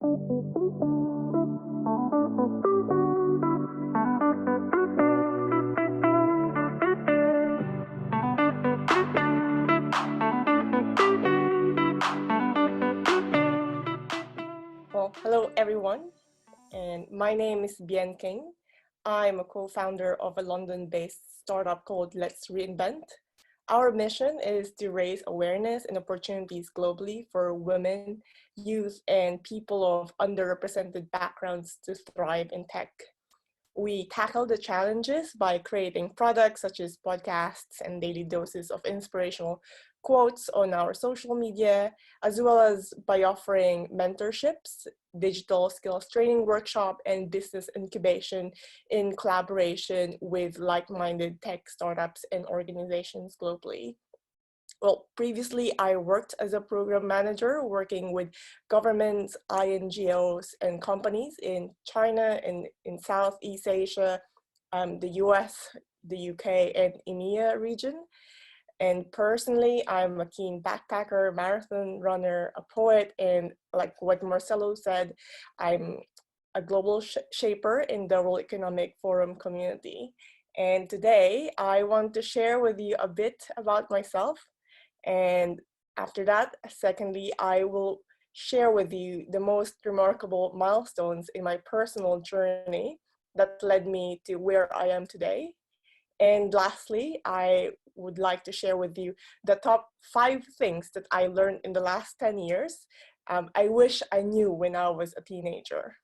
Well, hello everyone, and my name is Bien King. I'm a co-founder of a London-based startup called Let's Reinvent. Our mission is to raise awareness and opportunities globally for women, youth, and people of underrepresented backgrounds to thrive in tech. We tackle the challenges by creating products such as podcasts and daily doses of inspirational quotes on our social media, as well as by offering mentorships, digital skills training workshop, and business incubation in collaboration with like-minded tech startups and organizations globally. Well, previously I worked as a program manager working with governments, INGOs, and companies in China and in Southeast Asia, the US, the UK, and EMEA region. And personally, I'm a keen backpacker, marathon runner, a poet, and like what Marcelo said, I'm a global shaper in the World Economic Forum community. And today I want to share with you a bit about myself. And after that, secondly, I will share with you the most remarkable milestones in my personal journey that led me to where I am today. And lastly, I would like to share with you the top 5 things that I learned in the last 10 years. I wish I knew when I was a teenager.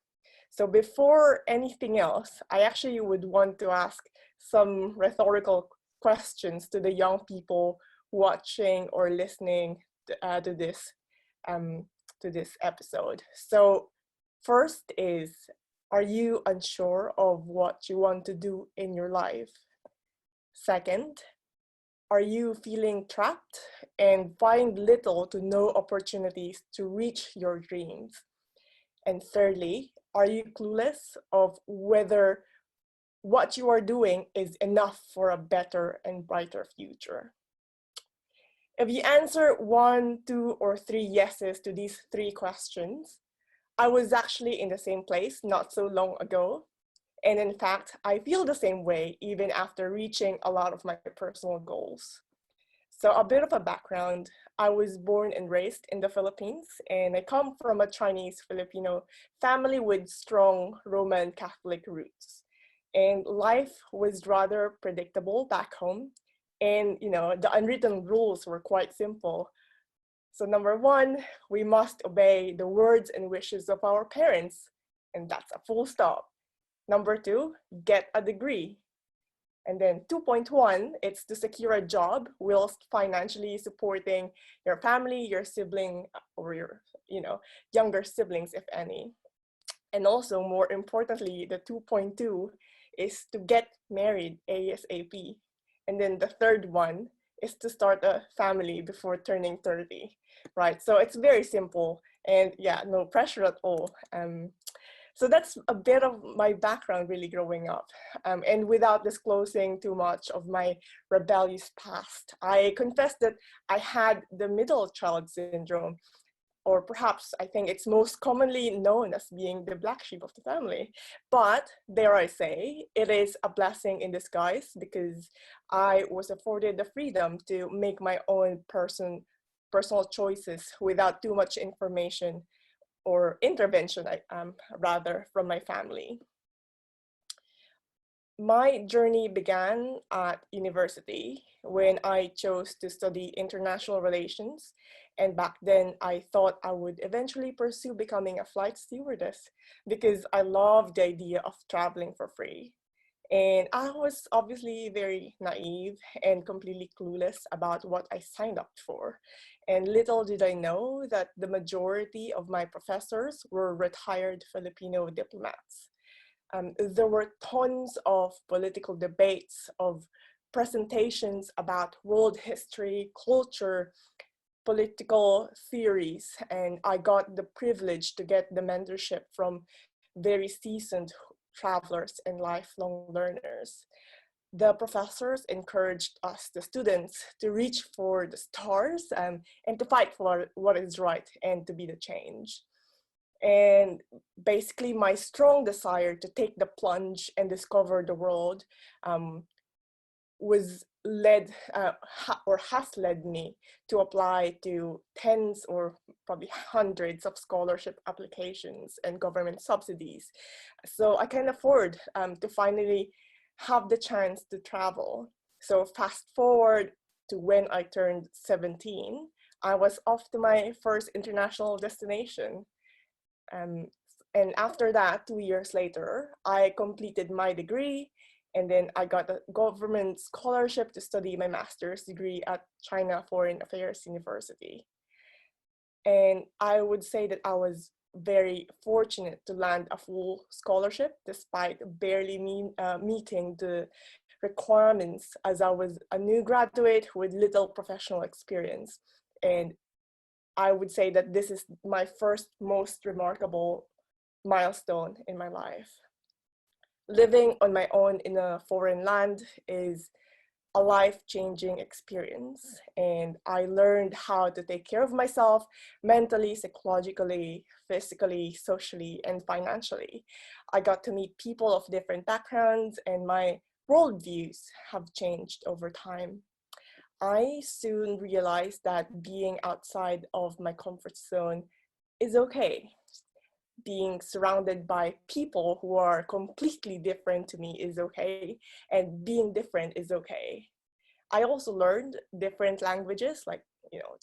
So before anything else, I actually would want to ask some rhetorical questions to the young people watching or listening to this episode. So first is, are you unsure of what you want to do in your life? Second, are you feeling trapped and find little to no opportunities to reach your dreams? And thirdly, are you clueless of whether what you are doing is enough for a better and brighter future? If you answer 1, 2, or 3 yeses to these 3 questions, I was actually in the same place not so long ago. And in fact, I feel the same way even after reaching a lot of my personal goals. So a bit of a background, I was born and raised in the Philippines, and I come from a Chinese Filipino family with strong Roman Catholic roots. And life was rather predictable back home. And the unwritten rules were quite simple. So number 1, we must obey the words and wishes of our parents, and that's a full stop. Number 2, get a degree. And then 2.1, it's to secure a job whilst financially supporting your family, your sibling, or your younger siblings, if any. And also, more importantly, the 2.2 is to get married ASAP. And then the third one is to start a family before turning 30, right? So it's very simple and yeah, no pressure at all. So that's a bit of my background really growing up. And without disclosing too much of my rebellious past, I confess that I had the middle child syndrome, or perhaps I think it's most commonly known as being the black sheep of the family. But dare I say, it is a blessing in disguise because I was afforded the freedom to make my own personal choices without too much information or intervention, rather, from my family. My journey began at university when I chose to study international relations. And back then, I thought I would eventually pursue becoming a flight stewardess because I loved the idea of traveling for free. And I was obviously very naive and completely clueless about what I signed up for. And little did I know that the majority of my professors were retired Filipino diplomats. There were tons of political debates, of presentations about world history, culture, political theories, and I got the privilege to get the mentorship from very seasoned travelers and lifelong learners. The professors encouraged us, the students, to reach for the stars and to fight for what is right and to be the change. And basically my strong desire to take the plunge and discover the world was led or has led me to apply to tens or probably hundreds of scholarship applications and government subsidies. So I can afford to finally have the chance to travel. So fast forward to when I turned 17, I was off to my first international destination. Um, and after that, 2 years later, I completed my degree, and then I got a government scholarship to study my master's degree at China Foreign Affairs University. And I would say that I was very fortunate to land a full scholarship despite barely meeting the requirements, as I was a new graduate with little professional experience. And I would say that this is my first most remarkable milestone in my life. Living on my own in a foreign land is a life-changing experience, and I learned how to take care of myself mentally, psychologically, physically, socially, and financially. I got to meet people of different backgrounds, and my worldviews have changed over time. I soon realized that being outside of my comfort zone is okay. Being surrounded by people who are completely different to me is okay, and being different is okay. I also learned different languages like,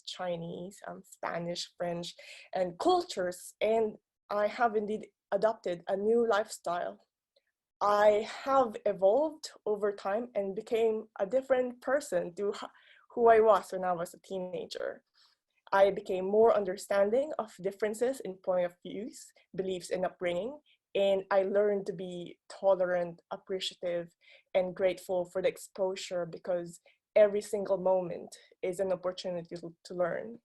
Chinese, Spanish, French, and cultures, and I have indeed adopted a new lifestyle. I have evolved over time and became a different person to who I was when I was a teenager. I became more understanding of differences in point of views, beliefs, and upbringing, and I learned to be tolerant, appreciative, and grateful for the exposure, because every single moment is an opportunity to learn.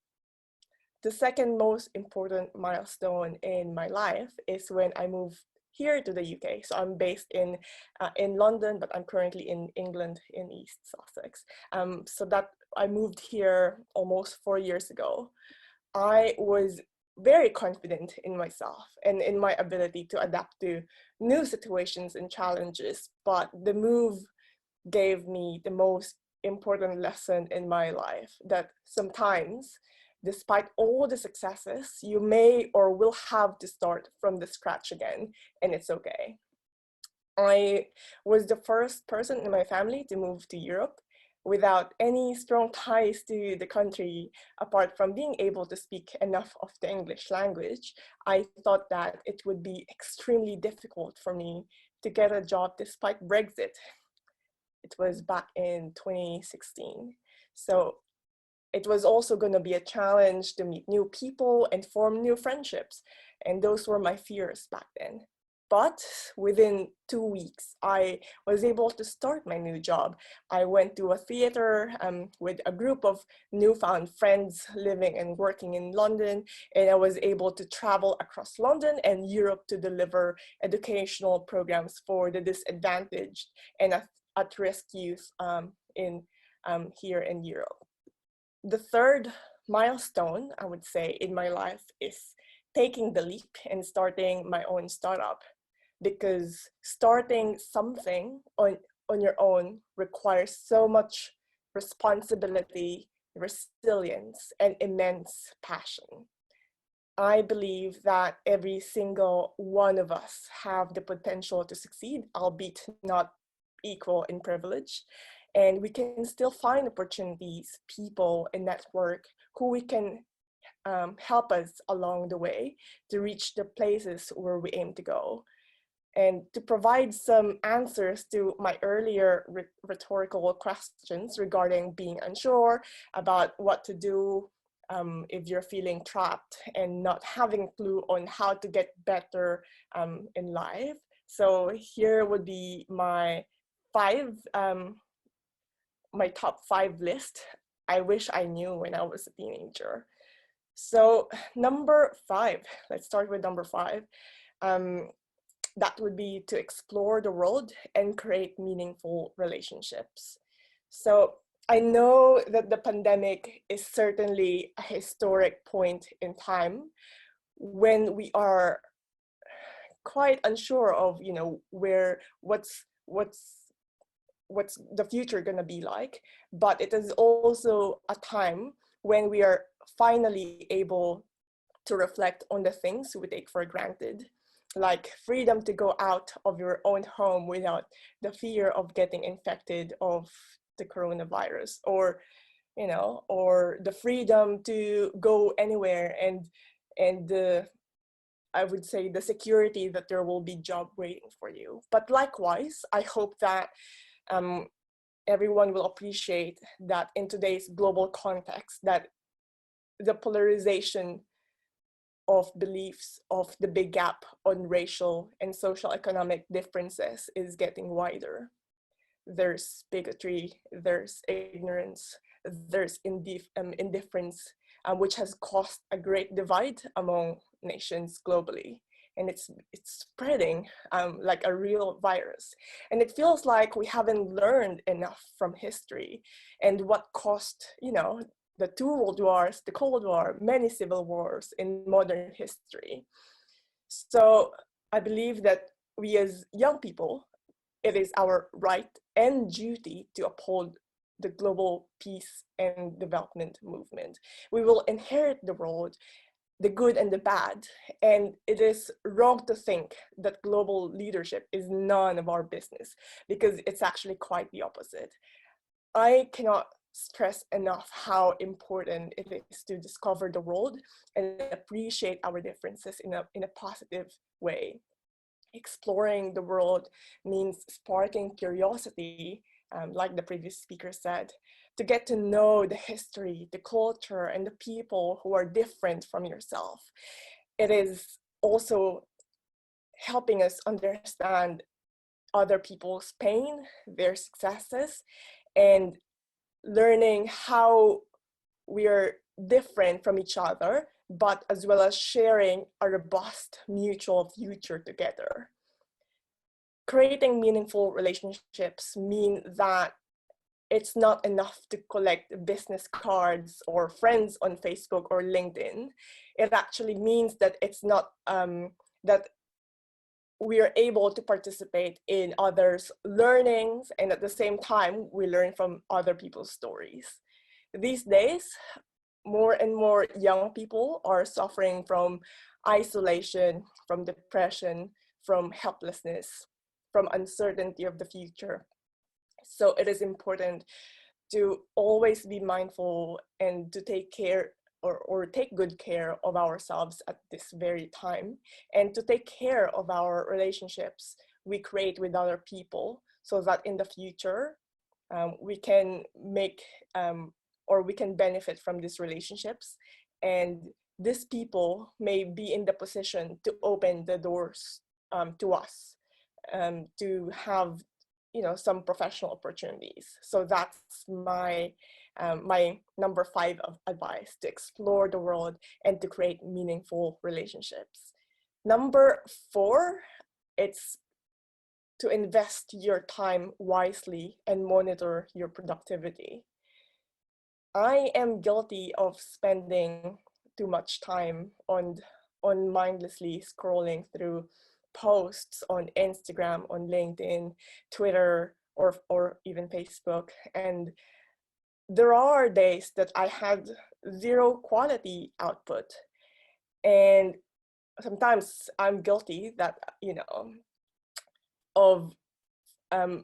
The second most important milestone in my life is when I moved here to the UK. So I'm based in London, but I'm currently in England in East Sussex. So that I moved here almost 4 years ago. I was very confident in myself and in my ability to adapt to new situations and challenges, but the move gave me the most important lesson in my life, that sometimes, despite all the successes, you may or will have to start from the scratch again, and it's okay. I was the first person in my family to move to Europe without any strong ties to the country, apart from being able to speak enough of the English language. I thought that it would be extremely difficult for me to get a job despite Brexit. It was back in 2016. So it was also going to be a challenge to meet new people and form new friendships. And those were my fears back then. But within 2 weeks, I was able to start my new job. I went to a theater with a group of newfound friends living and working in London, and I was able to travel across London and Europe to deliver educational programs for the disadvantaged and at-risk youth here in Europe. The third milestone, I would say, in my life is taking the leap and starting my own startup, because starting something on your own requires so much responsibility, resilience, and immense passion. I believe that every single one of us have the potential to succeed, albeit not equal in privilege. And we can still find opportunities, people, and network who we can help us along the way to reach the places where we aim to go. And to provide some answers to my earlier rhetorical questions regarding being unsure about what to do if you're feeling trapped and not having a clue on how to get better in life. So here would be my top 5 list I wish I knew when I was a teenager. So number 5, let's start with number 5. That would be to explore the world and create meaningful relationships. So I know that the pandemic is certainly a historic point in time when we are quite unsure of, you know, what's the future gonna be like, but it is also a time when we are finally able to reflect on the things we take for granted, like freedom to go out of your own home without the fear of getting infected of the coronavirus, or, you know, or the freedom to go anywhere, and the, I would say, the security that there will be job waiting for you. But likewise, I hope that everyone will appreciate that in today's global context, that the polarization of beliefs of the big gap on racial and social economic differences is getting wider. There's bigotry, there's ignorance, there's indifference, which has caused a great divide among nations globally. And it's spreading like a real virus. And it feels like we haven't learned enough from history and what caused, you know, the 2 world wars, the Cold War, many civil wars in modern history. So I believe that we as young people, it is our right and duty to uphold the global peace and development movement. We will inherit the world, the good and the bad, and it is wrong to think that global leadership is none of our business, because it's actually quite the opposite. I cannot stress enough how important it is to discover the world and appreciate our differences in a positive way. Exploring the world means sparking curiosity, like the previous speaker said, to get to know the history, the culture, and the people who are different from yourself. It is also helping us understand other people's pain, their successes, and learning how we are different from each other, but as well as sharing a robust mutual future together. Creating meaningful relationships mean that it's not enough to collect business cards or friends on Facebook or LinkedIn. It actually means that it's not, that we are able to participate in others' learnings, and at the same time, we learn from other people's stories. These days, more and more young people are suffering from isolation, from depression, from helplessness, from uncertainty of the future. So it is important to always be mindful and to take care or take good care of ourselves at this very time, and to take care of our relationships we create with other people, so that in the future we can make or we can benefit from these relationships, and these people may be in the position to open the doors to us, to have, you know, some professional opportunities. So that's my my number 5 of advice: to explore the world and to create meaningful relationships. Number 4, it's to invest your time wisely and monitor your productivity. I am guilty of spending too much time on mindlessly scrolling through posts on Instagram, on LinkedIn, Twitter, or even Facebook. And there are days that I had zero quality output. And sometimes I'm guilty that, you know, of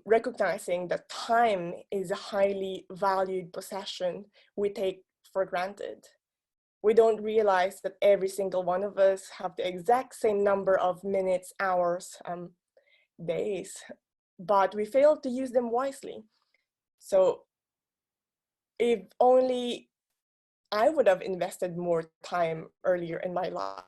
recognizing that time is a highly valued possession we take for granted. We don't realize that every single one of us have the exact same number of minutes, hours, days, but we fail to use them wisely. So if only I would have invested more time earlier in my life,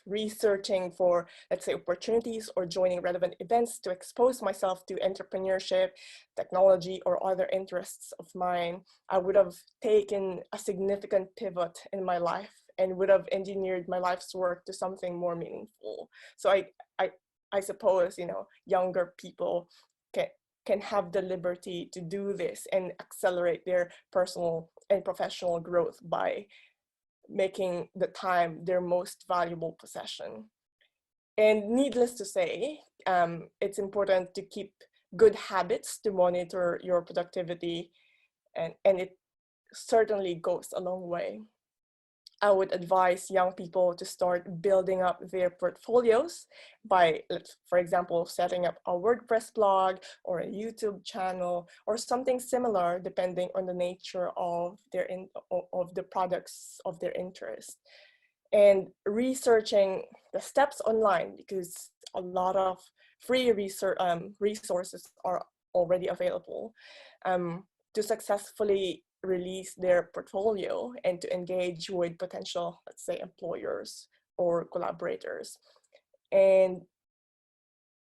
researching for, let's say, opportunities or joining relevant events to expose myself to entrepreneurship, technology, or other interests of mine, I would have taken a significant pivot in my life and would have engineered my life's work to something more meaningful. So I suppose, you know, younger people can have the liberty to do this and accelerate their personal and professional growth by making the time their most valuable possession. And needless to say, it's important to keep good habits to monitor your productivity, and it certainly goes a long way. I would advise young people to start building up their portfolios by, for example, setting up a WordPress blog or a YouTube channel or something similar, depending on the nature of of the products of their interest. And researching the steps online, because a lot of free resources are already available to successfully release their portfolio and to engage with potential, let's say, employers or collaborators. And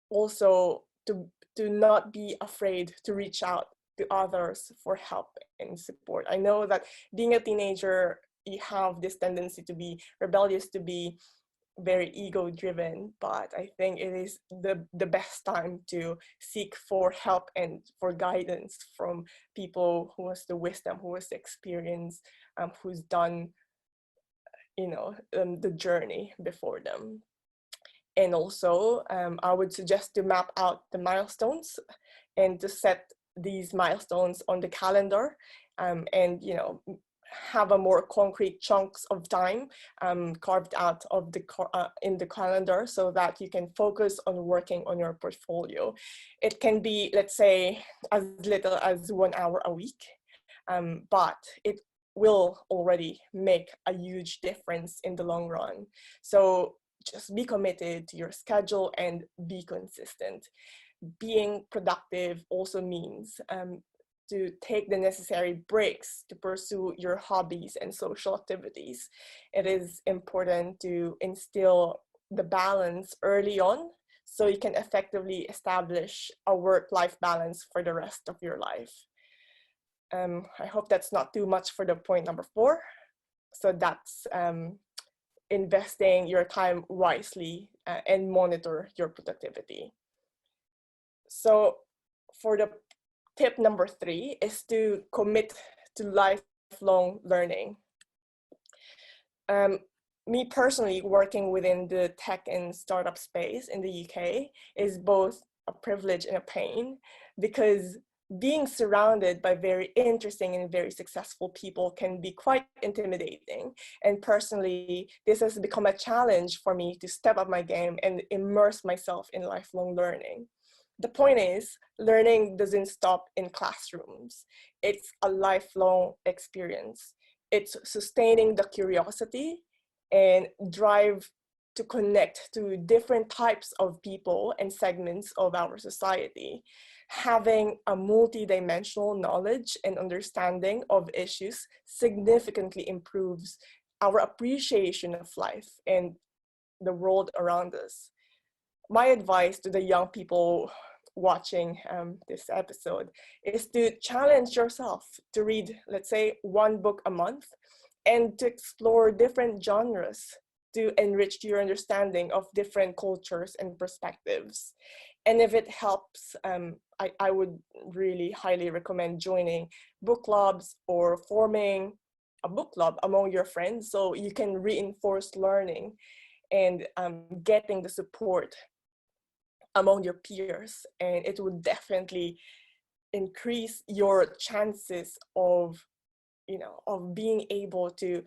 also to not be afraid to reach out to others for help and support. I know that being a teenager, you have this tendency to be rebellious, to be very ego driven, but I think it is the best time to seek for help and for guidance from people who has the wisdom, who has the experience, who's done, the journey before them. And also, I would suggest to map out the milestones and to set these milestones on the calendar, and have a more concrete chunks of time carved out of in the calendar, so that you can focus on working on your portfolio. It can be, let's say, as little as 1 hour a week, but it will already make a huge difference in the long run. So just be committed to your schedule and be consistent. Being productive also means to take the necessary breaks to pursue your hobbies and social activities. It is important to instill the balance early on so you can effectively establish a work-life balance for the rest of your life. I hope that's not too much for the point number 4. So that's investing your time wisely and monitor your productivity. So for the tip number 3 is to commit to lifelong learning. Me personally, working within the tech and startup space in the UK is both a privilege and a pain, because being surrounded by very interesting and very successful people can be quite intimidating. And personally, this has become a challenge for me to step up my game and immerse myself in lifelong learning. The point is, learning doesn't stop in classrooms. It's a lifelong experience. It's sustaining the curiosity and drive to connect to different types of people and segments of our society. Having a multidimensional knowledge and understanding of issues significantly improves our appreciation of life and the world around us. My advice to the young people watching this episode is to challenge yourself to read, let's say, 1 book a month, and to explore different genres to enrich your understanding of different cultures and perspectives. And if it helps, I would really highly recommend joining book clubs or forming a book club among your friends, so you can reinforce learning and getting the support among your peers. And it would definitely increase your chances of being able to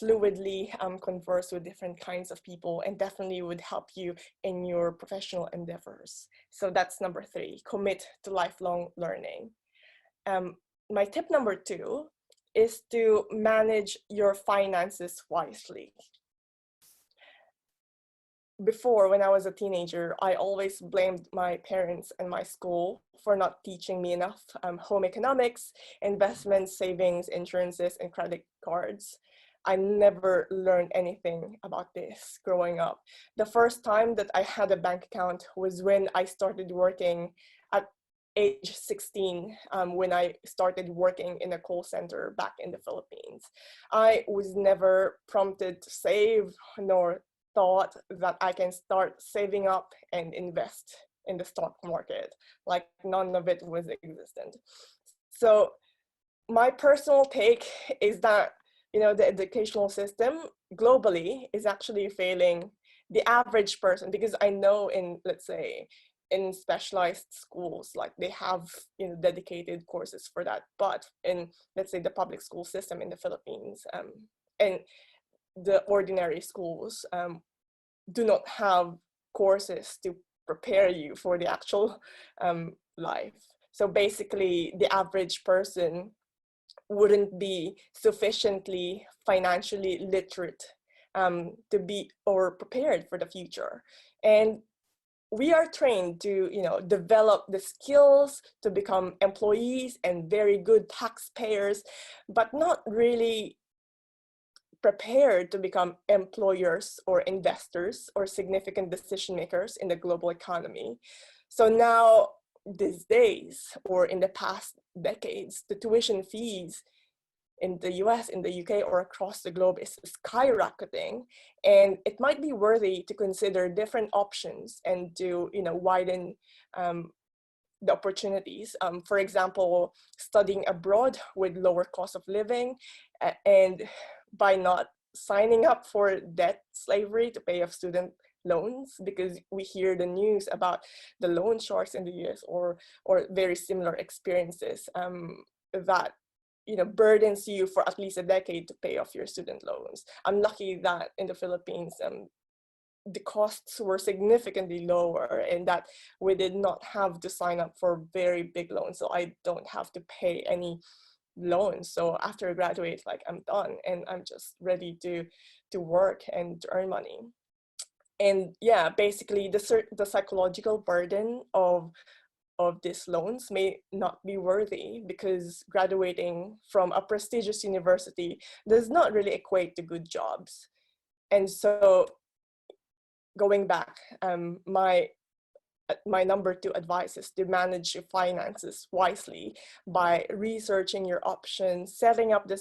fluidly converse with different kinds of people, and definitely would help you in your professional endeavors. So that's number 3, commit to lifelong learning. My tip number 2 is to manage your finances wisely. Before, when I was a teenager, I always blamed my parents and my school for not teaching me enough home economics, investments, savings, insurances, and credit cards. I never learned anything about this growing up. The first time that I had a bank account was when I started working at age 16, when I started working in a call center back in the Philippines. I was never prompted to save, nor thought that I can start saving up and invest in the stock market. Like, none of it was existent. So my personal take is that, the educational system globally is actually failing the average person, because I know in, let's say, in specialized schools, like they have dedicated courses for that, but in, let's say, the public school system in the Philippines, and the ordinary schools do not have courses to prepare you for the actual life. So basically the average person wouldn't be sufficiently financially literate to be or prepared for the future. And we are trained to develop the skills to become employees and very good taxpayers, but not really prepared to become employers or investors or significant decision makers in the global economy. So now, these days, or in the past decades, the tuition fees in the US, in the UK, or across the globe is skyrocketing, and it might be worthy to consider different options and to widen the opportunities. For example, studying abroad with lower cost of living, and by not signing up for debt slavery to pay off student loans, because we hear the news about the loan sharks in the US or very similar experiences that burdens you for at least a decade to pay off your student loans. I'm lucky that in the Philippines, the costs were significantly lower, and that we did not have to sign up for very big loans. So I don't have to pay any loans. So after I graduate, like, I'm done and I'm just ready to work and to earn money. And yeah, basically the psychological burden of these loans may not be worthy, because graduating from a prestigious university does not really equate to good jobs. And so going back, my number 2 advice is to manage your finances wisely by researching your options, setting up the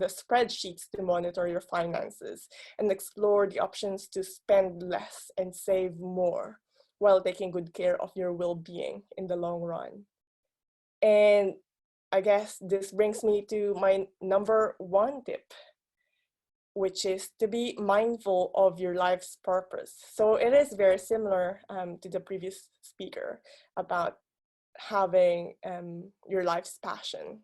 spreadsheets to monitor your finances, and explore the options to spend less and save more while taking good care of your well-being in the long run. And I guess this brings me to my number 1 tip, which is to be mindful of your life's purpose. So it is very similar to the previous speaker about having your life's passion.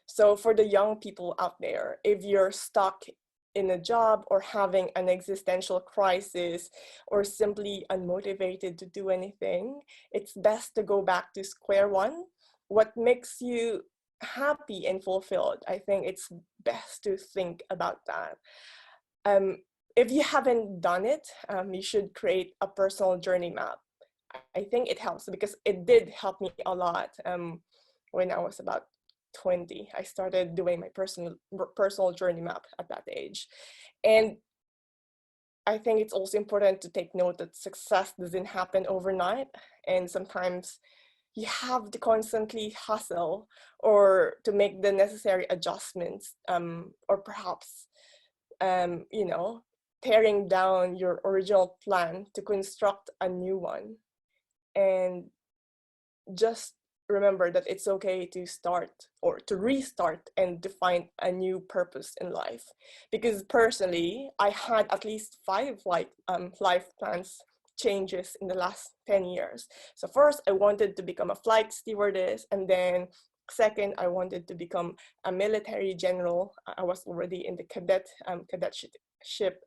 So for the young people out there, if you're stuck in a job or having an existential crisis or simply unmotivated to do anything, it's best to go back to square one. What makes you happy and fulfilled? I think it's best to think about that. If you haven't done it, you should create a personal journey map. I think it helps, because it did help me a lot when I was about 20. I started doing my personal journey map at that age. And I think it's also important to take note that success doesn't happen overnight. And sometimes you have to constantly hustle or to make the necessary adjustments, or perhaps, tearing down your original plan to construct a new one. And just remember that it's okay to start or to restart and to find a new purpose in life. Because personally, I had at least 5 life plans changes in the last 10 years. So first, I wanted to become a flight stewardess, and then second, I wanted to become a military general. I was already in the cadetship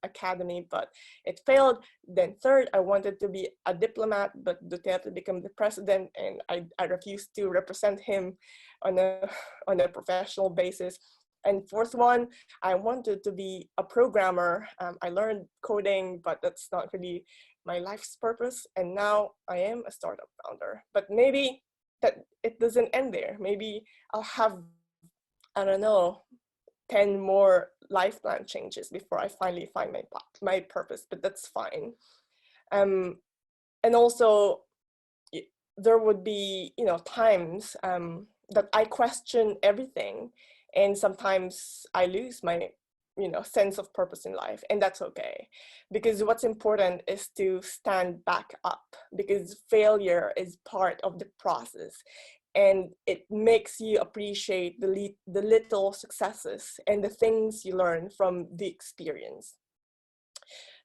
academy, but it failed. Then third, I wanted to be a diplomat, but Duterte became the president, and I refused to represent him on a professional basis. And fourth one, I wanted to be a programmer. I learned coding, but that's not really my life's purpose. And now I am a startup founder. But maybe that it doesn't end there. Maybe I'll have, I don't know, 10 more life plan changes before I finally find my purpose, but that's fine. And also, there would be, times that I question everything, and sometimes I lose my, sense of purpose in life, and that's okay. Because what's important is to stand back up, because failure is part of the process. and it makes you appreciate the little successes and the things you learn from the experience.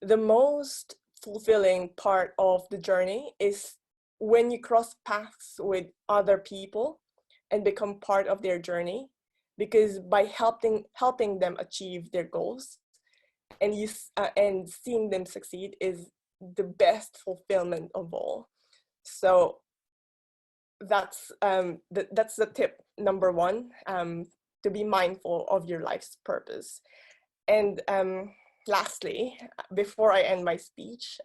The most fulfilling part of the journey is when you cross paths with other people and become part of their journey, because by helping them achieve their goals and seeing them succeed is the best fulfillment of all. So that's the tip number one, to be mindful of your life's purpose. And lastly, before I end my speech,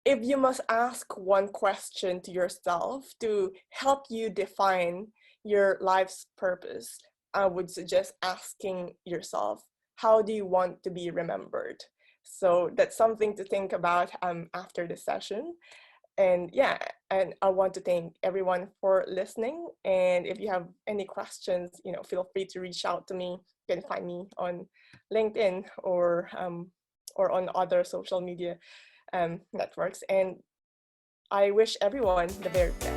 if you must ask one question to yourself to help you define your life's purpose, I would suggest asking yourself, how do you want to be remembered? So that's something to think about after the session. And yeah, and I want to thank everyone for listening. And if you have any questions, feel free to reach out to me. You can find me on LinkedIn or on other social media networks. And I wish everyone the very best.